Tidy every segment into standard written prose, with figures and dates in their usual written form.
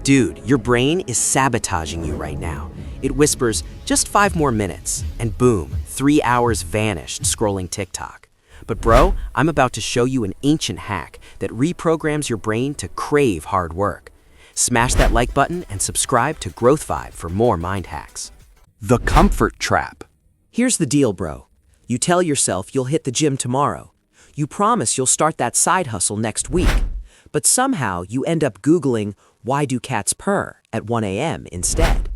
Dude, your brain is sabotaging you right now. It whispers, just 5 more minutes, and boom, 3 hours vanished scrolling TikTok. But bro, I'm about to show you an ancient hack that reprograms your brain to crave hard work. Smash that like button and subscribe to Growth Vibe for more mind hacks. The comfort trap. Here's the deal, bro. You tell yourself you'll hit the gym tomorrow. You promise you'll start that side hustle next week. But somehow you end up Googling, "Why do cats purr?" at 1 a.m. instead.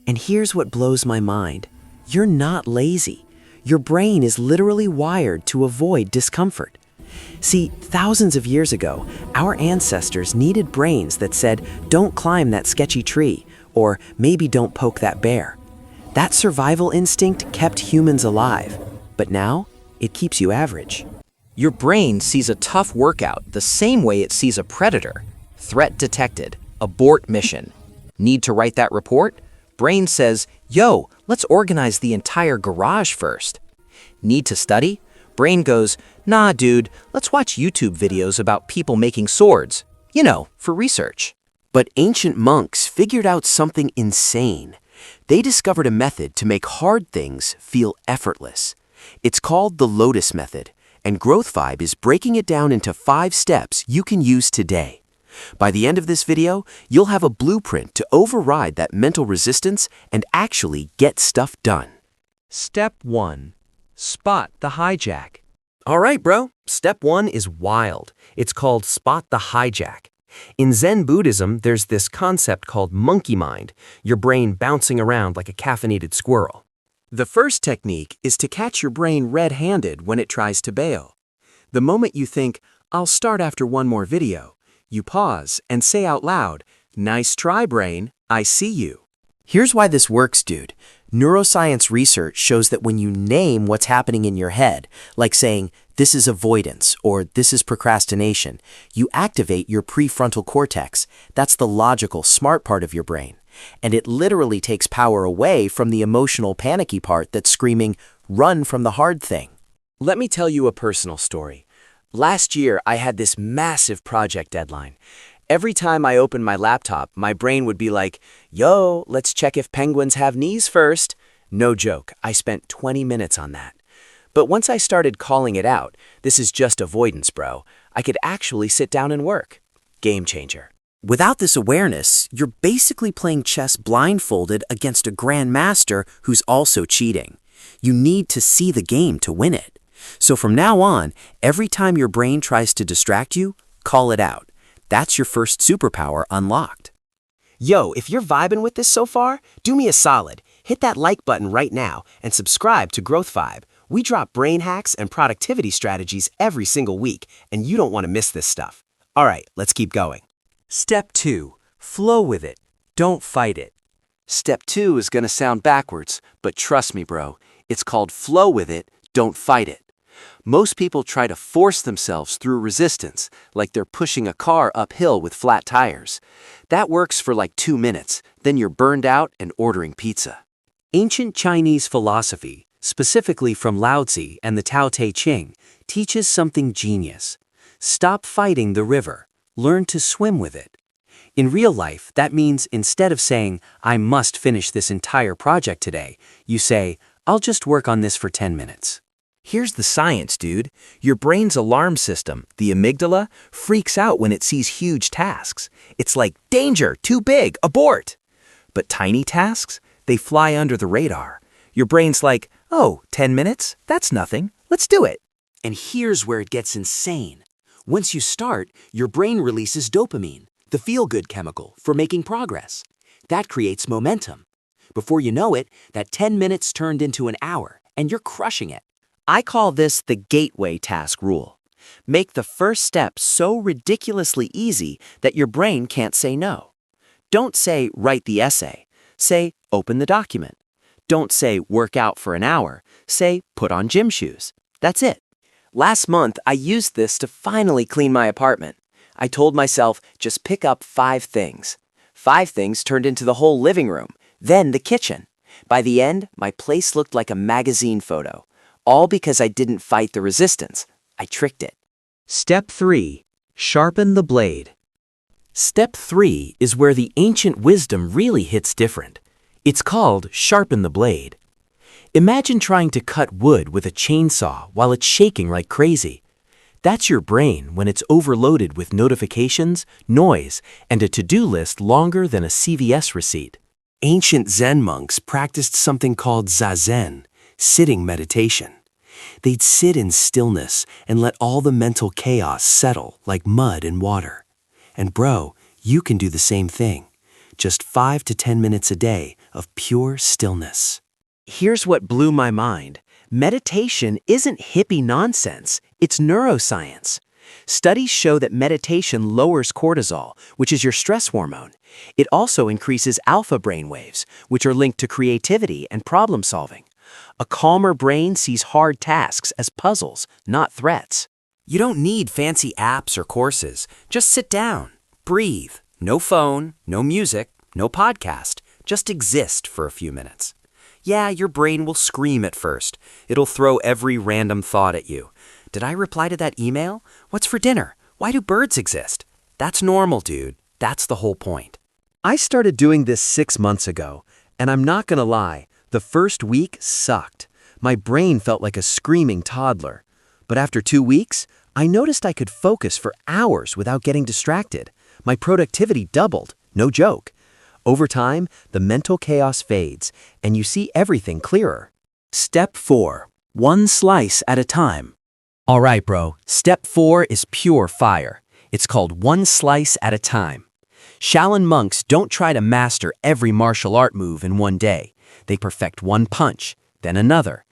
And here's what blows my mind. You're not lazy. Your brain is literally wired to avoid discomfort. See, thousands of years ago, our ancestors needed brains that said, "Don't climb that sketchy tree," or "Maybe don't poke that bear." That survival instinct kept humans alive, but now it keeps you average. Your brain sees a tough workout the same way it sees a predator. Threat detected. Abort mission. Need to write that report? Brain says, yo, let's organize the entire garage first. Need to study? Brain goes, nah, dude, let's watch YouTube videos about people making swords. You know, for research. But ancient monks figured out something insane. They discovered a method to make hard things feel effortless. It's called the Lotus Method, and Growth Vibe is breaking it down into 5 steps you can use today. By the end of this video, you'll have a blueprint to override that mental resistance and actually get stuff done. Step 1. Spot the hijack. All right, bro. Step 1 is wild. It's called spot the hijack. In Zen Buddhism, there's this concept called monkey mind, your brain bouncing around like a caffeinated squirrel. The first technique is to catch your brain red-handed when it tries to bail. The moment you think, I'll start after one more video, you pause and say out loud, "Nice try, brain, I see you." Here's why this works, dude. Neuroscience research shows that when you name what's happening in your head, like saying, "This is avoidance" or "This is procrastination," you activate your prefrontal cortex. That's the logical, smart part of your brain. And it literally takes power away from the emotional, panicky part that's screaming, "Run from the hard thing." Let me tell you a personal story. Last year, I had this massive project deadline. Every time I opened my laptop, my brain would be like, "Yo, let's check if penguins have knees first." No joke, I spent 20 minutes on that. But once I started calling it out, "This is just avoidance, bro," I could actually sit down and work. Game changer. Without this awareness, you're basically playing chess blindfolded against a grandmaster who's also cheating. You need to see the game to win it. So from now on, every time your brain tries to distract you, call it out. That's your first superpower unlocked. Yo, if you're vibing with this so far, do me a solid. Hit that like button right now and subscribe to Growth Vibe. We drop brain hacks and productivity strategies every single week, and you don't want to miss this stuff. All right, let's keep going. Step 2. Flow with it. Don't fight it. Step 2 is going to sound backwards, but trust me, bro. It's called flow with it, don't fight it. Most people try to force themselves through resistance, like they're pushing a car uphill with flat tires. That works for like 2 minutes, then you're burned out and ordering pizza. Ancient Chinese philosophy, specifically from Lao Tzu and the Tao Te Ching, teaches something genius. Stop fighting the river. Learn to swim with it. In real life, that means instead of saying, "I must finish this entire project today," you say, "I'll just work on this for 10 minutes." Here's the science, dude. Your brain's alarm system, the amygdala, freaks out when it sees huge tasks. It's like, danger, too big, abort. But tiny tasks, they fly under the radar. Your brain's like, oh, 10 minutes? That's nothing. Let's do it. And here's where it gets insane. Once you start, your brain releases dopamine, the feel-good chemical, for making progress. That creates momentum. Before you know it, that 10 minutes turned into an hour, and you're crushing it. I call this the gateway task rule. Make the first step so ridiculously easy that your brain can't say no. Don't say, write the essay. Say, open the document. Don't say, work out for an hour. Say, put on gym shoes. That's it. Last month, I used this to finally clean my apartment. I told myself, just pick up 5 things. 5 things turned into the whole living room, then the kitchen. By the end, my place looked like a magazine photo. All because I didn't fight the resistance. I tricked it. Step 3. Sharpen the blade. Step 3 is where the ancient wisdom really hits different. It's called sharpen the blade. Imagine trying to cut wood with a chainsaw while it's shaking like crazy. That's your brain when it's overloaded with notifications, noise, and a to-do list longer than a CVS receipt. Ancient Zen monks practiced something called zazen, sitting meditation. They'd sit in stillness and let all the mental chaos settle like mud in water. And bro, you can do the same thing. Just 5 to 10 minutes a day of pure stillness. Here's what blew my mind. Meditation isn't hippie nonsense, it's neuroscience. Studies show that meditation lowers cortisol, which is your stress hormone. It also increases alpha brainwaves, which are linked to creativity and problem solving. A calmer brain sees hard tasks as puzzles, not threats. You don't need fancy apps or courses. Just sit down, breathe. No phone, no music, no podcast. Just exist for a few minutes. Yeah, your brain will scream at first. It'll throw every random thought at you. Did I reply to that email? What's for dinner? Why do birds exist? That's normal, dude. That's the whole point. I started doing this 6 months ago, and I'm not gonna lie, the first week sucked. My brain felt like a screaming toddler. But after 2 weeks, I noticed I could focus for hours without getting distracted. My productivity doubled, no joke. Over time, the mental chaos fades, and you see everything clearer. Step 4. One slice at a time. All right, bro. Step 4 is pure fire. It's called one slice at a time. Shaolin monks don't try to master every martial art move in one day. They perfect one punch, then another,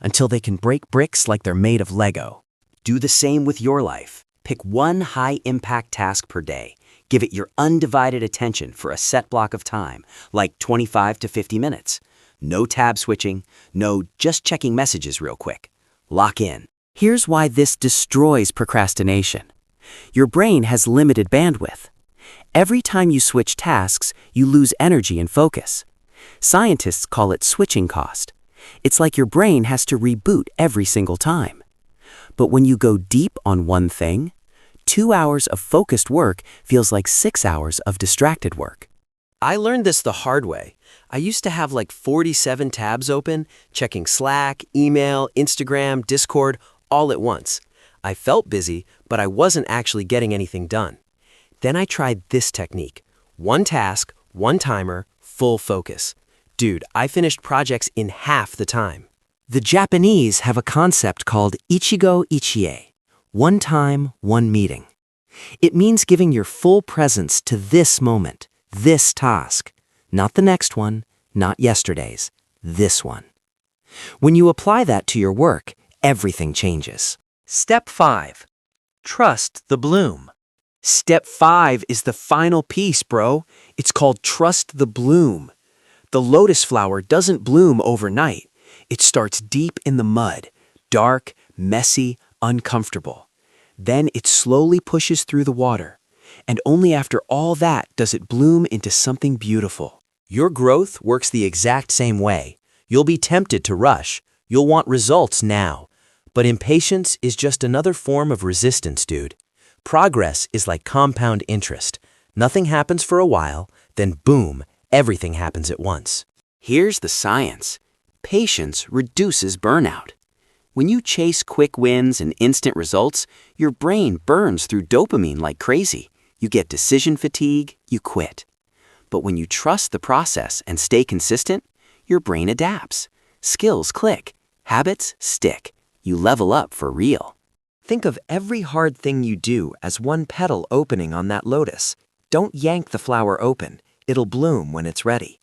until they can break bricks like they're made of Lego. Do the same with your life. Pick one high-impact task per day. Give it your undivided attention for a set block of time, like 25 to 50 minutes. No tab switching, no just checking messages real quick. Lock in. Here's why this destroys procrastination. Your brain has limited bandwidth. Every time you switch tasks, you lose energy and focus. Scientists call it switching cost. It's like your brain has to reboot every single time. But when you go deep on one thing, 2 hours of focused work feels like 6 hours of distracted work. I learned this the hard way. I used to have like 47 tabs open, checking Slack, email, Instagram, Discord, all at once. I felt busy, but I wasn't actually getting anything done. Then I tried this technique. One task, one timer, full focus. Dude, I finished projects in half the time. The Japanese have a concept called Ichigo Ichie. One time, one meeting. It means giving your full presence to this moment, this task. Not the next one, not yesterday's, this one. When you apply that to your work, everything changes. Step 5. Trust the bloom. Step 5 is the final piece, bro. It's called trust the bloom. The lotus flower doesn't bloom overnight. It starts deep in the mud, dark, messy, uncomfortable. Then it slowly pushes through the water, and only after all that does it bloom into something beautiful. Your growth works the exact same way. You'll be tempted to rush. You'll want results now. But impatience is just another form of resistance, dude. Progress is like compound interest. Nothing happens for a while, then boom, everything happens at once. Here's the science. Patience reduces burnout. When you chase quick wins and instant results, your brain burns through dopamine like crazy. You get decision fatigue, you quit. But when you trust the process and stay consistent, your brain adapts. Skills click, habits stick. You level up for real. Think of every hard thing you do as one petal opening on that lotus. Don't yank the flower open. It'll bloom when it's ready.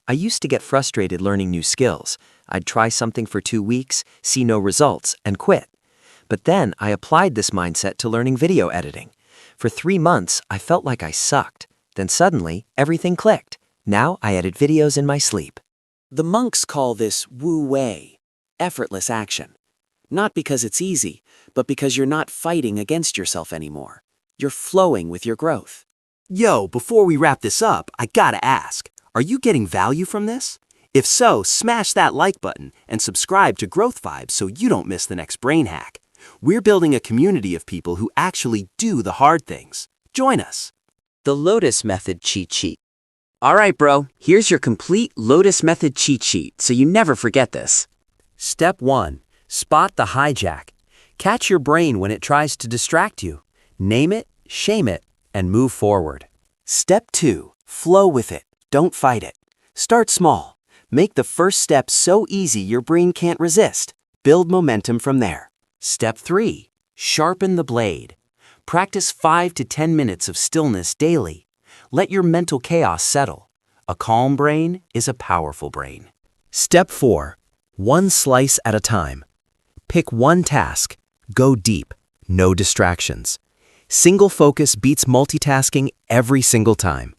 I used to get frustrated learning new skills. I'd try something for 2 weeks, see no results, and quit. But then I applied this mindset to learning video editing. For 3 months, I felt like I sucked. Then suddenly, everything clicked. Now I edit videos in my sleep. The monks call this wu wei, effortless action. Not because it's easy, but because you're not fighting against yourself anymore. You're flowing with your growth. Yo, before we wrap this up, I gotta ask, are you getting value from this? If so, smash that like button and subscribe to Growth Vibes so you don't miss the next brain hack. We're building a community of people who actually do the hard things. Join us. The Lotus Method cheat sheet. All right, bro, here's your complete Lotus Method cheat sheet so you never forget this. Step 1. Spot the hijack. Catch your brain when it tries to distract you. Name it, shame it, and move forward. Step 2. Flow with it. Don't fight it. Start small. Make the first step so easy your brain can't resist. Build momentum from there. Step 3. Sharpen the blade. Practice 5 to 10 minutes of stillness daily. Let your mental chaos settle. A calm brain is a powerful brain. Step 4. One slice at a time. Pick one task. Go deep. No distractions. Single focus beats multitasking every single time.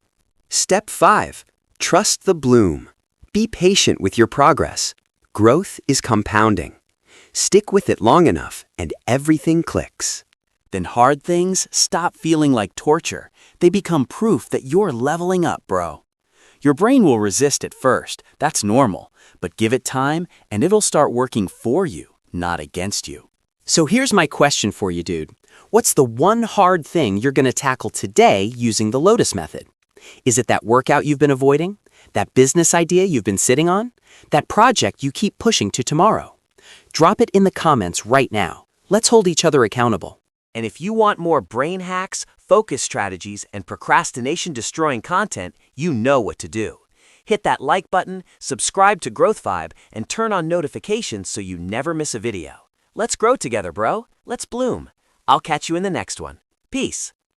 Step 5. Trust the bloom. Be patient with your progress. Growth is compounding. Stick with it long enough and everything clicks. Then hard things stop feeling like torture. They become proof that you're leveling up, bro. Your brain will resist at first. That's normal. But give it time and it'll start working for you, not against you. So here's my question for you, dude. What's the one hard thing you're going to tackle today using the Lotus Method? Is it that workout you've been avoiding? That business idea you've been sitting on? That project you keep pushing to tomorrow? Drop it in the comments right now. Let's hold each other accountable. And if you want more brain hacks, focus strategies, and procrastination-destroying content, you know what to do. Hit that like button, subscribe to Growth Vibe, and turn on notifications so you never miss a video. Let's grow together, bro. Let's bloom. I'll catch you in the next one. Peace.